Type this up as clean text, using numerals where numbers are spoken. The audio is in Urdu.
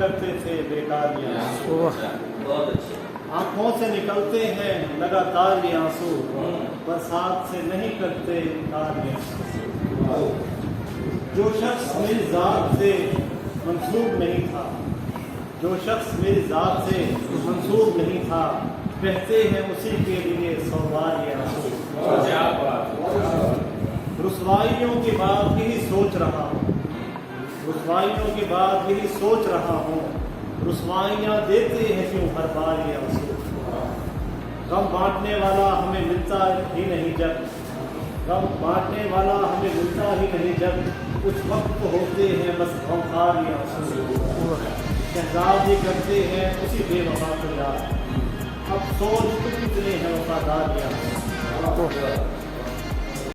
کرتے تھے بیکار یہ آنسو، بہت اچھے. آنکھوں سے نکلتے ہیں لگاتار یہ آنسو، برسات سے نہیں کرتے انکار یہ آنسو. جو شخص میری ذات سے منسوب نہیں تھا، جو شخص میری ذات سے منسوب نہیں تھا، بہتے ہیں اسی کے لیے سو بار یہ آنسو. رسوائیوں کے بعد یہی سوچ رہا ہوں، رسوائیوں کے بعد یہی سوچ رہا ہوں، رسوائیاں دیتے ہیں کیوں ہر بار یہ آنسو. غم بانٹنے والا ہمیں ملتا ہی نہیں جب، غم بانٹنے والا ہمیں ملتا ہی نہیں جب، کچھ وقت ہوتے ہیں بس غمخوار یہ آنسو. شہزاد یہ کرتے ہیں اسی بے وفا کو یاد، اب سوچ تو کتنے ہیں وفادار یہ آنسو.